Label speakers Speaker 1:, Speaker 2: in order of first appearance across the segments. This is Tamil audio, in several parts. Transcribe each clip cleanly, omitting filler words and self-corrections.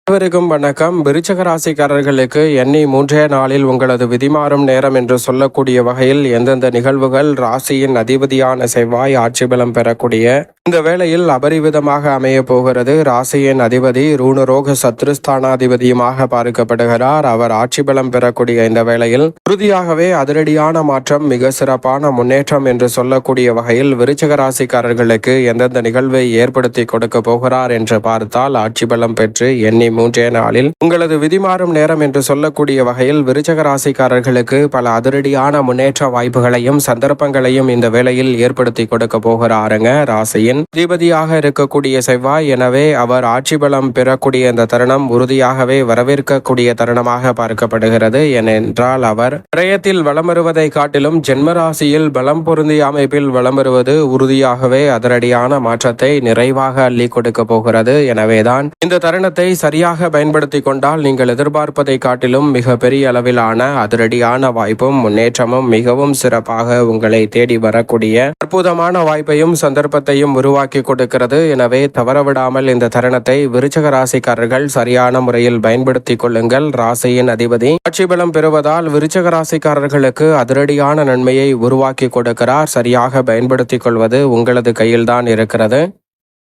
Speaker 1: அனைவருக்கும் வணக்கம். விருச்சக ராசிக்காரர்களுக்கு எண்ணி 3 நாளில் உங்களது விதிமாறும் நேரம் என்று சொல்லக்கூடிய வகையில் எந்தெந்த நிகழ்வுகள் ராசியின் அதிபதியான செவ்வாய் ஆட்சி பலம் பெறக்கூடிய இந்த வேளையில் அபரிவிதமாக அமைய போகிறது. ராசியின் அதிபதி ரூணரோக சத்ருஸ்தானாதிபதியுமாக பார்க்கப்படுகிறார். அவர் ஆட்சி பலம் பெறக்கூடிய இந்த வேளையில் உறுதியாகவே அதிரடியான மாற்றம், மிக சிறப்பான முன்னேற்றம் என்று சொல்லக்கூடிய வகையில் விருச்சக ராசிக்காரர்களுக்கு எந்தெந்த நிகழ்வை ஏற்படுத்தி கொடுக்க போகிறார் என்று பார்த்தால், ஆட்சி பலம் பெற்று எண்ணி 3 நாளில் உங்களது விதிமாறும் நேரம் என்று சொல்லக்கூடிய வகையில் விருச்சக ராசிக்காரர்களுக்கு பல அதிரடியான முன்னேற்ற வாய்ப்புகளையும் சந்தர்ப்பங்களையும் இந்த வேளையில் ஏற்படுத்தி கொடுக்க போகிறாருங்க. ராசியின் அதிபதியாக இருக்கக்கூடிய செவ்வாய், எனவே அவர் ஆட்சி பலம் பெறக்கூடிய இந்த தருணம் உறுதியாகவே வரவேற்கக்கூடிய தருணமாக பார்க்கப்படுகிறது. ஏனென்றால் அவர் பிரயத்தில் வலம் வருவதை காட்டிலும் ஜென்மராசியில் பலம் பொருந்திய அமைப்பில் வலம் வருவது உறுதியாகவே அதிரடியான மாற்றத்தை நிறைவாக அள்ளி கொடுக்க போகிறது. எனவேதான் இந்த தருணத்தை சரியாக பயன்படுத்தி கொண்டால் நீங்கள் எதிர்பார்ப்பதை காட்டிலும் மிக பெரிய அளவிலான அதிரடியான வாய்ப்பும் முன்னேற்றமும் மிகவும் சிறப்பாக உங்களை தேடி வரக்கூடிய அற்புதமான வாய்ப்பையும் சந்தர்ப்பத்தையும் உருவாக்கி கொடுக்கிறது. எனவே தவறவிடாமல் இந்த தருணத்தை விருச்சக ராசிக்காரர்கள் சரியான முறையில் பயன்படுத்தி கொள்ளுங்கள். ராசியின் அதிபதி ஆட்சி பலம் பெறுவதால் விருச்சக ராசிக்காரர்களுக்கு அதிரடியான நன்மையை உருவாக்கி கொடுக்கிறார். சரியாக பயன்படுத்திக் கொள்வது உங்களது கையில்தான் இருக்கிறது.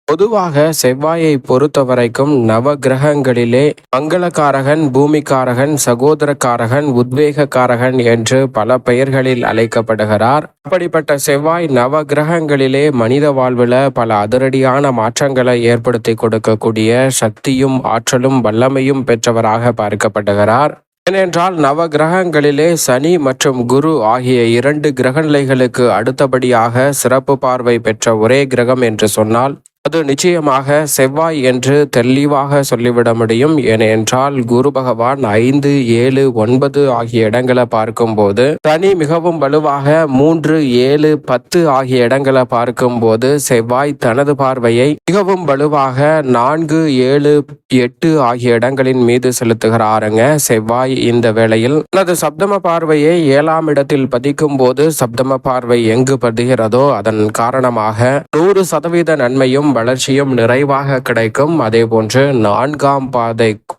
Speaker 1: பொதுவாக செவ்வாயை பொறுத்தவரைக்கும் நவ கிரகங்களிலே மங்களகாரகன், பூமிக்காரகன், சகோதரக்காரகன், உத்வேகக்காரகன் என்று பல பெயர்களில் அழைக்கப்படுகிறார். அப்படிப்பட்ட செவ்வாய் நவ கிரகங்களிலே மனித வாழ்வில் பல அதிரடியான மாற்றங்களை ஏற்படுத்தி கொடுக்கக்கூடிய சக்தியும் ஆற்றலும் வல்லமையும் பெற்றவராக பார்க்கப்படுகிறார். ஏனென்றால் நவ கிரகங்களிலே சனி மற்றும் குரு ஆகிய 2 கிரகநிலைகளுக்கு அடுத்தபடியாக சிறப்பு பார்வை பெற்ற ஒரே கிரகம் என்று சொன்னால் அது நிச்சயமாக செவ்வாய் என்று தெளிவாக சொல்லிவிட முடியும். ஏனென்றால் குரு பகவான் 5, 7, 9 ஆகிய இடங்களை பார்க்கும்போது, சனி மிகவும் வலுவாக 3, 7, 10 ஆகிய இடங்களை பார்க்கும்போது, செவ்வாய் தனது பார்வையை மிகவும் வலுவாக 4, 7, 8 ஆகிய இடங்களின் மீது செலுத்துகிறாருங்க. செவ்வாய் இந்த வேளையில் தனது சப்தம பார்வையை 7ஆம் இடத்தில் பதிக்கும் போது, சப்தம பார்வை எங்கு பதிகிறதோ அதன் காரணமாக 100% நன்மையும் வளர்ச்சியும் நிறைவாக கிடைக்கும். அதே போன்று 4ஆம்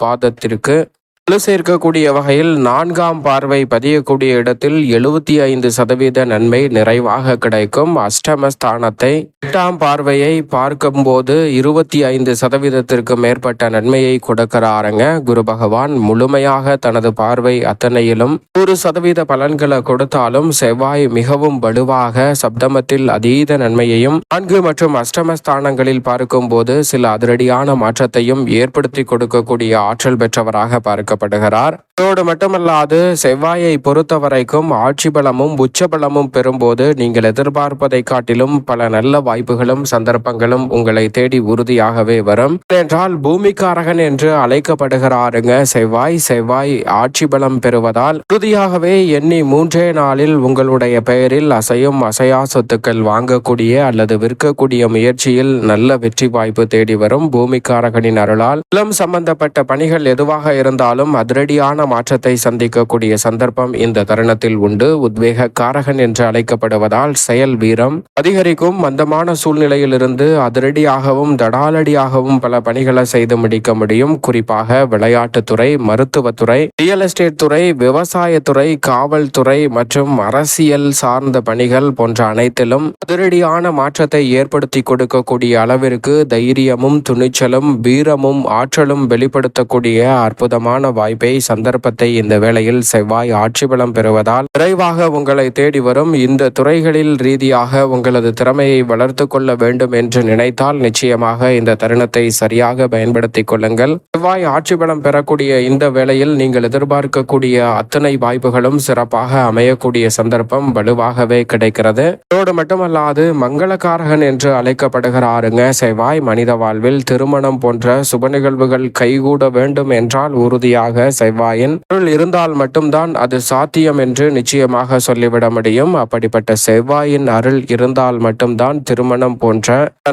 Speaker 1: பாதத்திற்கு சேர்க்கக்கூடிய வகையில் 4ஆம் பார்வை பதியக்கூடிய இடத்தில் 75% நன்மை நிறைவாக கிடைக்கும். அஷ்டமஸ்தானத்தை 8ஆம் பார்வையை பார்க்கும்போது 25% மேற்பட்ட நன்மையை கொடுக்கிறாருங்க. குரு பகவான் முழுமையாக தனது பார்வை அத்தனையிலும் 100% பலன்களை கொடுத்தாலும், செவ்வாய் மிகவும் வலுவாக சப்தமத்தில் அதீத நன்மையையும் 4 மற்றும் அஷ்டமஸ்தானங்களில் பார்க்கும்போது சில அதிரடியான மாற்றத்தையும் ஏற்படுத்தி கொடுக்கக்கூடிய ஆற்றல் பெற்றவராக பார்க்க அதோடு மட்டுமல்லாது செவ்வாயை பொறுத்த வரைக்கும் ஆட்சி பலமும் உச்ச பலமும் பெறும்போது நீங்கள் எதிர்பார்ப்பதை காட்டிலும் பல நல்ல வாய்ப்புகளும் சந்தர்ப்பங்களும் உங்களை தேடி உறுதியாகவே வரும். என்றால் பூமிக்காரகன் என்று அழைக்கப்படுகிறாருங்க செவ்வாய் ஆட்சி பலம் பெறுவதால் உறுதியாகவே எண்ணி 3 நாளில் உங்களுடைய பெயரில் அசையும் அசையா சொத்துக்கள் வாங்கக்கூடிய அல்லது விற்கக்கூடிய முயற்சியில் நல்ல வெற்றி வாய்ப்பு தேடி வரும். பூமிக்காரகனின் அருளால் நிலம் சம்பந்தப்பட்ட பணிகள் எதுவாக இருந்தாலும் அதிரடியான மாற்றத்தை சந்திக்கக்கூடிய சந்தர்ப்பம் இந்த தருணத்தில் உண்டு. உத்வேக காரகன் என்று அழைக்கப்படுவதால் செயல் வீரம் அதிகரிக்கும். மந்தமான சூழ்நிலையிலிருந்து அதிரடியாகவும் தடாலடியாகவும் பல பணிகளை செய்து முடிக்க முடியும். குறிப்பாக விளையாட்டுத்துறை, மருத்துவத்துறை, ரியல் எஸ்டேட் துறை, விவசாயத்துறை, காவல்துறை மற்றும் அரசியல் சார்ந்த பணிகள் போன்ற அனைத்திலும் அதிரடியான மாற்றத்தை ஏற்படுத்தி கொடுக்கக்கூடிய அளவிற்கு தைரியமும் துணிச்சலும் வீரமும் ஆற்றலும் வெளிப்படுத்தக்கூடிய அற்புதமான வாய்ப்பை சந்தர்ப்பத்தை இந்த வேளையில் செவ்வாய் ஆட்சி பலம் பெறுவதால் விரைவாக உங்களை தேடி வரும். இந்த துறைகளில் ரீதியாக உங்களது திறமையை வளர்த்து கொள்ள வேண்டும் என்று நினைத்தால் நிச்சயமாக இந்த தருணத்தை சரியாக பயன்படுத்திக் கொள்ளுங்கள். செவ்வாய் ஆட்சி பலம் பெறக்கூடிய இந்த வேளையில் நீங்கள் எதிர்பார்க்கக்கூடிய அத்தனை வாய்ப்புகளும் சிறப்பாக அமையக்கூடிய சந்தர்ப்பம் வலுவாகவே கிடைக்கிறது. அதோடு மட்டுமல்லாது மங்களகாரகன் என்று அழைக்கப்படுகிறாருங்க செவ்வாய். மனித வாழ்வில் திருமணம் போன்ற சுப நிகழ்வுகள் கைகூட வேண்டும் என்றால் உறுதியாக செவ்வாயின் செவ்வாயின் அருள் இருந்தால் மட்டும்தான் அது சாத்தியம் என்று நிச்சயமாக சொல்லிவிட முடியும். அப்படிப்பட்ட செவ்வாயின் அருள் இருந்தால் மட்டும்தான் திருமணம் போன்ற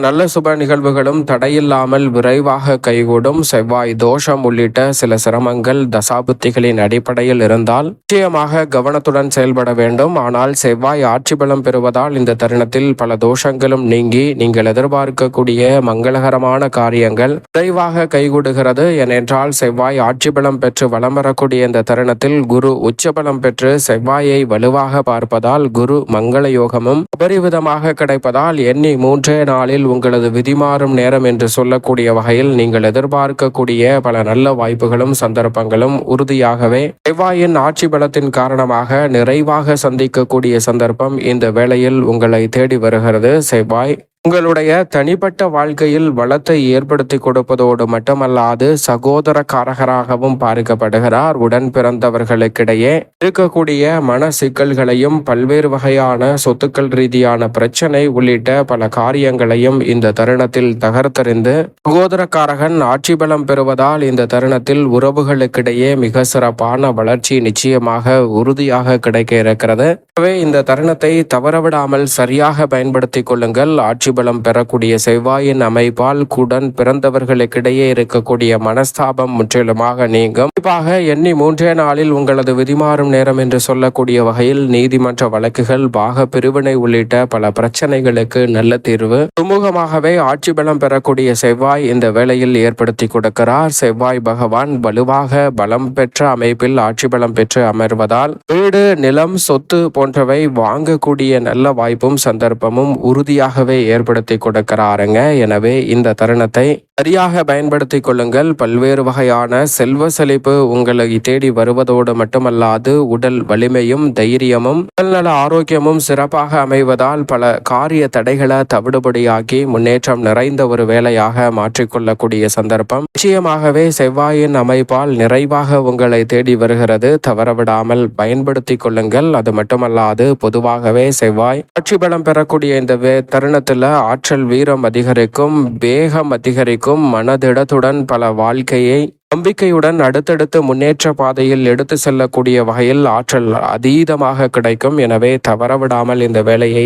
Speaker 1: நல்ல சுப நிகழ்வுகளும் தடையில்லாமல் விரைவாக கைகூடும். செவ்வாய் தோஷம் உள்ளிட்ட சில சிரமங்கள் தசாபுத்திகளின் அடிப்படையில் இருந்தால் நிச்சயமாக கவனத்துடன் செயல்பட வேண்டும். ஆனால் செவ்வாய் ஆட்சி பலம் பெறுவதால் இந்த தருணத்தில் பல தோஷங்களும் நீங்கி நீங்கள் எதிர்பார்க்கக்கூடிய மங்களகரமான காரியங்கள் விரைவாக கைகூடுகிறது. ஏனென்றால் செவ்வாய் ஆட்சி பலம் பெற்று வலம் வரக்கூடிய இந்த தருணத்தில் குரு உச்சபலம் பெற்று செவ்வாயை வலுவாக பார்ப்பதால் குரு மங்கள யோகமும் அபரிவிதமாக கிடைப்பதால் எண்ணி 3 நாளில் உங்களது விதிமாறும் நேரம் என்று சொல்லக்கூடிய வகையில் நீங்கள் எதிர்பார்க்கக்கூடிய பல நல்ல வாய்ப்புகளும் சந்தர்ப்பங்களும் உறுதியாகவே செவ்வாயின் ஆட்சி பலத்தின் காரணமாக நிறைவாக சந்திக்கக்கூடிய சந்தர்ப்பம் இந்த வேளையில் உங்களை தேடி வருகிறது. செவ்வாய் உங்களுடைய தனிப்பட்ட வாழ்க்கையில் வளத்தை ஏற்படுத்தி கொடுப்பதோடு மட்டுமல்லாது சகோதரக்காரகராகவும் பார்க்கப்படுகிறார். உடன் பிறந்தவர்களுக்கிடையே இருக்கக்கூடிய மன சிக்கல்களையும் பல்வேறு வகையான சொத்துக்கள் ரீதியான பிரச்சனை உள்ளிட்ட பல காரியங்களையும் இந்த தருணத்தில் தகர்த்தறிந்து சகோதரக்காரகன் ஆட்சி பலம் பெறுவதால் இந்த தருணத்தில் உறவுகளுக்கிடையே மிக சிறப்பான வளர்ச்சி நிச்சயமாக உறுதியாக கிடைக்க இருக்கிறது. எனவே இந்த தருணத்தை தவறவிடாமல் சரியாக பயன்படுத்திக் கொள்ளுங்கள். ஆட்சி பலம் பெறக்கூடிய செவ்வாயின் அமைப்பால் உடன் பிறந்தவர்களுக்கிடையே இருக்கக்கூடிய மனஸ்தாபம் முற்றிலுமாக நீங்கும். குறிப்பாக எண்ணி 3 நாளில் உங்களது விதிமாறும் நேரம் என்று சொல்லக்கூடிய வகையில் நீதிமன்ற வழக்குகள் பாக பிரிவினை உள்ளிட்ட பல பிரச்சனைகளுக்கு நல்ல தீர்வு சுமூகமாகவே ஆட்சி பலம் பெறக்கூடிய செவ்வாய் இந்த வேளையில் ஏற்படுத்தி கொடுக்கிறார். செவ்வாய் பகவான் வலுவாக பலம் பெற்ற அமைப்பில் ஆட்சி பலம் பெற்று அமர்வதால் வீடு நிலம் சொத்து போன்றவை வாங்கக்கூடிய நல்ல வாய்ப்பும் சந்தர்ப்பமும் உறுதியாகவே ஏற்படுத்தி கொடுக்கிறாருங்க. எனவே இந்த தருணத்தை சரியாக பயன்படுத்திக் கொள்ளுங்கள். பல்வேறு வகையான செல்வ செழிப்பு உங்களை தேடி வருவதோடு மட்டுமல்லாது உடல் வலிமையும் தைரியமும் உடல்நல ஆரோக்கியமும் சிறப்பாக அமைவதால் பல காரிய தடைகளை தவிடுபடியாக்கி முன்னேற்றம் நிறைந்த ஒரு வேலையாக மாற்றிக்கொள்ளக்கூடிய சந்தர்ப்பம் நிச்சயமாகவே செவ்வாயின் அமைப்பால் நிறைவாக உங்களை தேடி வருகிறது. தவறவிடாமல் பயன்படுத்திக் கொள்ளுங்கள். அது மட்டுமல்லாது பொதுவாகவே செவ்வாய் ஆட்சி பலம் பெறக்கூடிய இந்த தருணத்தில் ஆற்றல் வீரம் அதிகரிக்கும், வேகம் அதிகரிக்கும், மனதிடத்துடன் பல வாழ்க்கையை நம்பிக்கையுடன் அடுத்தடுத்து முன்னேற்ற பாதையில் எடுத்து செல்லக்கூடிய வகையில் ஆற்றல் அதீதமாக கிடைக்கும். எனவே தவறவிடாமல் இந்த வேலையை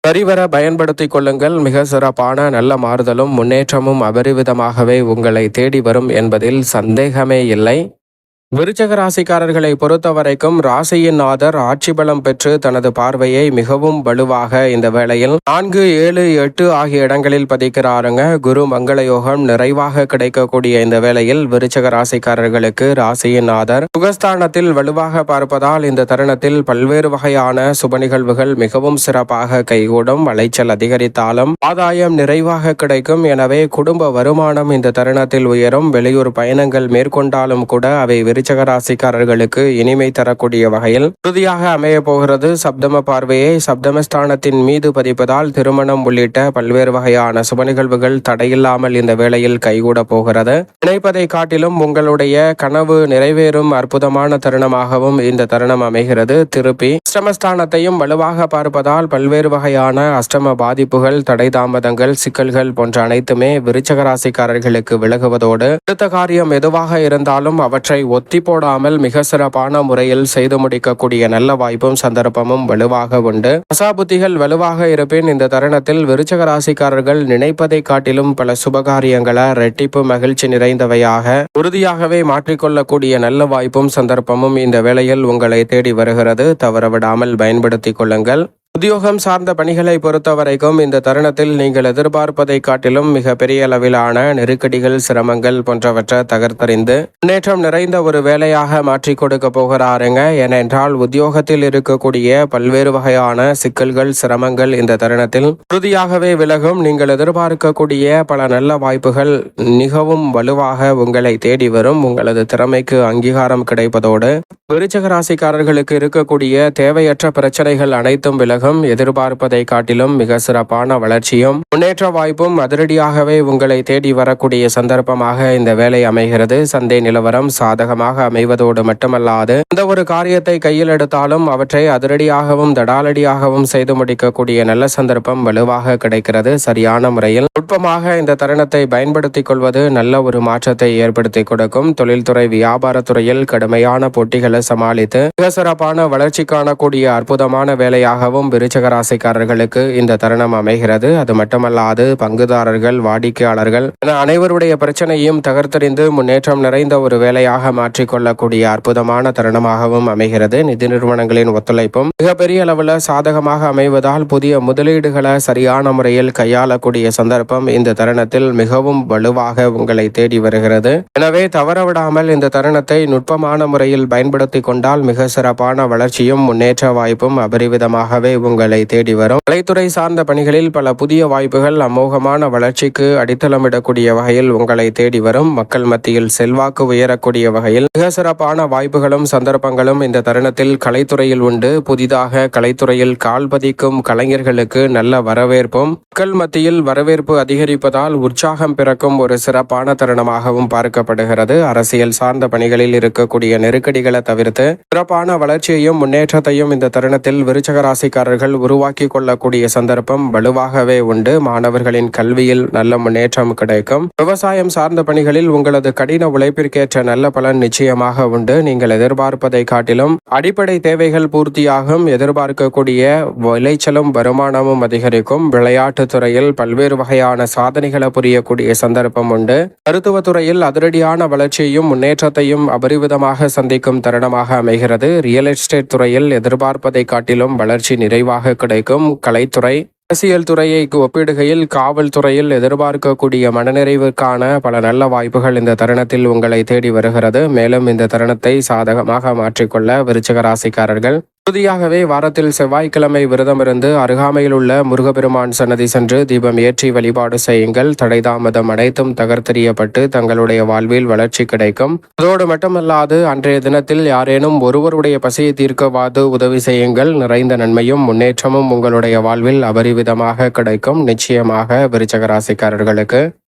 Speaker 1: சரிவர பயன்படுத்திக் கொள்ளுங்கள். மிக சிறப்பான நல்ல மாறுதலும் முன்னேற்றமும் அபரிவிதமாகவே உங்களை தேடி வரும் என்பதில் சந்தேகமே இல்லை. விருச்சக ராசிக்காரர்களை பொறுத்தவரைக்கும் ராசியின் நாதர் ஆட்சி பலம் பெற்று தனது பார்வையை மிகவும் வலுவாக இந்த வேளையில் 4, 7, 8 ஆகிய இடங்களில் பதிக்கிறாருங்க. குரு மங்கள யோகம் நிறைவாக கிடைக்கக்கூடிய இந்த வேளையில் விருச்சக ராசிக்காரர்களுக்கு ராசியின் நாதர் சுகஸ்தானத்தில் வலுவாக பார்ப்பதால் இந்த தருணத்தில் பல்வேறு வகையான சுப நிகழ்வுகள் மிகவும் சிறப்பாக கைகூடும். விளைச்சல் அதிகரித்தாலும் ஆதாயம் நிறைவாக கிடைக்கும். எனவே குடும்ப வருமானம் இந்த தருணத்தில் உயரும். வெளியூர் பயணங்கள் மேற்கொண்டாலும் கூட அவை விருச்சக ராசிக்காரர்களுக்கு இனிமை தரக்கூடிய வகையில் உறுதியாக அமைய போகிறது. சப்தம பார்வையை சப்தமஸ்தானத்தின் மீது பதிப்பதால் திருமணம் உள்ளிட்ட பல்வேறு வகையான சுப நிகழ்வுகள் தடையில்லாமல் இந்த வேளையில் கைகூட போகிறது. நினைப்பதை காட்டிலும் உங்களுடைய கனவு நிறைவேறும் அற்புதமான தருணமாகவும் இந்த தருணம் அமைகிறது. திருப்பி அஷ்டமஸ்தானத்தையும் வலுவாக பார்ப்பதால் பல்வேறு வகையான அஷ்டம பாதிப்புகள், தடை தாமதங்கள், சிக்கல்கள் போன்ற அனைத்துமே விருச்சக ராசிக்காரர்களுக்கு விலகுவதோடு அடுத்த காரியம் எதுவாக இருந்தாலும் அவற்றை ஒத்தி போடாமல் மிக சிறப்பான முறையில் செய்து முடிக்கக்கூடிய நல்ல வாய்ப்பும் சந்தர்ப்பமும் வலுவாக உண்டு. தசாபுத்திகள் வலுவாக இருப்பின் இந்த தருணத்தில் விருச்சக ராசிக்காரர்கள் நினைப்பதை காட்டிலும் பல சுபகாரியங்களை ரெட்டிப்பு மகிழ்ச்சி நிறைந்தவையாக உறுதியாகவே மாற்றிக்கொள்ளக்கூடிய நல்ல வாய்ப்பும் சந்தர்ப்பமும் இந்த வேளையில் உங்களை தேடி வருகிறது. தவறவிடாமல் பயன்படுத்திக் கொள்ளுங்கள். உத்தியோகம் சார்ந்த பணிகளை பொறுத்தவரைக்கும் இந்த தருணத்தில் நீங்கள் எதிர்பார்ப்பதை காட்டிலும் மிக பெரிய அளவிலான நெருக்கடிகள், சிரமங்கள் போன்றவற்றை தகர்த்தறிந்து முன்னேற்றம் நிறைந்த ஒரு வேலையாக மாற்றி கொடுக்க போகிறாருங்க. ஏனென்றால் உத்தியோகத்தில் இருக்கக்கூடிய பல்வேறு வகையான சிக்கல்கள், சிரமங்கள் இந்த தருணத்தில் உறுதியாகவே விலகும். நீங்கள் எதிர்பார்க்கக்கூடிய பல நல்ல வாய்ப்புகள் மிகவும் வலுவாக உங்களை தேடி வரும். உங்களது திறமைக்கு அங்கீகாரம் கிடைப்பதோடு விருச்சக ராசிக்காரர்களுக்கு இருக்கக்கூடிய தேவையற்ற பிரச்சனைகள் அனைத்தும் விலகும். உண்டாகும். எதிர்பார்ப்பதை காட்டிலும் மிக சிறப்பான வளர்ச்சியும் முன்னேற்ற வாய்ப்பும் அதிரடியாகவே உங்களை தேடி வரக்கூடிய சந்தர்ப்பமாக இந்த வேலை அமைகிறது. சந்தை நிலவரம் சாதகமாக அமைவதோடு மட்டுமல்லாது எந்த ஒரு காரியத்தை கையில் எடுத்தாலும் அவற்றை அதிரடியாகவும் தடாலடியாகவும் செய்து முடிக்கக்கூடிய நல்ல சந்தர்ப்பம் வலுவாக கிடைக்கிறது. சரியான முறையில் நுட்பமாக இந்த தருணத்தை பயன்படுத்திக் கொள்வது நல்ல ஒரு மாற்றத்தை ஏற்படுத்தி கொடுக்கும். தொழில்துறை வியாபாரத்துறையில் கடுமையான போட்டிகளை சமாளித்து மிக சிறப்பான வளர்ச்சி காணக்கூடிய அற்புதமான வேலையாகவும் விருச்சிக ராசிக்காரர்களுக்கு இந்த தருணம் அமைகிறது. அது மட்டுமல்லாது பங்குதாரர்கள், வாடிக்கையாளர்கள் என அனைவருடைய பிரச்சனையும் தகர்த்தெறிந்து முன்னேற்றம் நிறைந்த ஒரு வேலையாக மாற்றிக்கொள்ளக்கூடிய அற்புதமான தருணமாகவும் அமைகிறது. நிதி நிறுவனங்களின் ஒத்துழைப்பும் மிகப்பெரிய அளவில் சாதகமாக அமைவதால் புதிய முதலீடுகளை சரியான முறையில் கையாளக்கூடிய சந்தர்ப்பம் இந்த தருணத்தில் மிகவும் வலுவாக உங்களை தேடி வருகிறது. எனவே தவறவிடாமல் இந்த தருணத்தை நுட்பமான முறையில் பயன்படுத்தி கொண்டால் மிக சிறப்பான வளர்ச்சியும் முன்னேற்ற வாய்ப்பும் அபரிவிதமாகவே உங்களை தேடி வரும். கலைத்துறை சார்ந்த பணிகளில் பல புதிய வாய்ப்புகள் அமோகமான வளர்ச்சிக்கு அடித்தளமிடக்கூடிய வகையில் உங்களை தேடி வரும். மக்கள் மத்தியில் செல்வாக்கு உயரக்கூடிய வகையில் மிக சிறப்பான வாய்ப்புகளும் சந்தர்ப்பங்களும் இந்த தருணத்தில் கலைத்துறையில் உண்டு. புதிதாக கலைத்துறையில் கால் பதிக்கும் கலைஞர்களுக்கு நல்ல வரவேற்பும் மக்கள் மத்தியில் வரவேற்பு அதிகரிப்பதால் உற்சாகம் பிறக்கும் ஒரு சிறப்பான தருணமாகவும் பார்க்கப்படுகிறது. அரசியல் சார்ந்த பணிகளில் இருக்கக்கூடிய நெருக்கடிகளை தவிர்த்து சிறப்பான வளர்ச்சியையும் முன்னேற்றத்தையும் இந்த தருணத்தில் விருச்சிக ராசிக்காரர்கள் உருவாக்கி கொள்ளக்கூடிய சந்தர்ப்பம் வலுவாகவே உண்டு. மாணவர்களின் கல்வியில் நல்ல முன்னேற்றம் கிடைக்கும். விவசாயம் சார்ந்த பணிகளில் உங்களது கடின உழைப்பிற்கேற்ற நல்ல பலன் நிச்சயமாக உண்டு. நீங்கள் எதிர்பார்ப்பதை காட்டிலும் அடிப்படை தேவைகள் பூர்த்தியாகும். எதிர்பார்க்கக்கூடிய விளைச்சலும் வருமானமும் அதிகரிக்கும். விளையாட்டு துறையில் பல்வேறு வகையான சாதனைகளை புரியக்கூடிய சந்தர்ப்பம் உண்டு. மருத்துவத்துறையில் அதிரடியான வளர்ச்சியையும் முன்னேற்றத்தையும் அபரிவிதமாக சந்திக்கும் தருணமாக அமைகிறது. ரியல் எஸ்டேட் துறையில் எதிர்பார்ப்பதை காட்டிலும் வளர்ச்சி நிறைவாக கிடைக்கும். கலைத்துறை, அரசியல் துறையை ஒப்பிடுகையில் காவல்துறையில் எதிர்பார்க்கக்கூடிய மனநிறைவுக்கான பல நல்ல வாய்ப்புகள் இந்த தருணத்தில் உங்களை தேடி வருகிறது. மேலும் இந்த தருணத்தை சாதகமாக மாற்றிக்கொள்ள விருச்சிக ராசிக்காரர்கள் உறுதியாகவே வாரத்தில் செவ்வாய்க்கிழமை விரதமிருந்து அருகாமையில் உள்ள முருகப்பெருமான் சன்னதி சென்று தீபம் ஏற்றி வழிபாடு செய்யுங்கள். தடை தாமதம் அனைத்தும் தகர்த்தெறியப்பட்டு தங்களுடைய வாழ்வில் வளர்ச்சி கிடைக்கும். அதோடு மட்டுமல்லாது அன்றைய தினத்தில் யாரேனும் ஒருவருடைய பசியை தீர்க்கவாது உதவி செய்யுங்கள். நிறைந்த நன்மையும் முன்னேற்றமும் உங்களுடைய வாழ்வில் அபரிவிதமாக கிடைக்கும். நிச்சயமாக விருச்சிக ராசிக்காரர்களுக்கு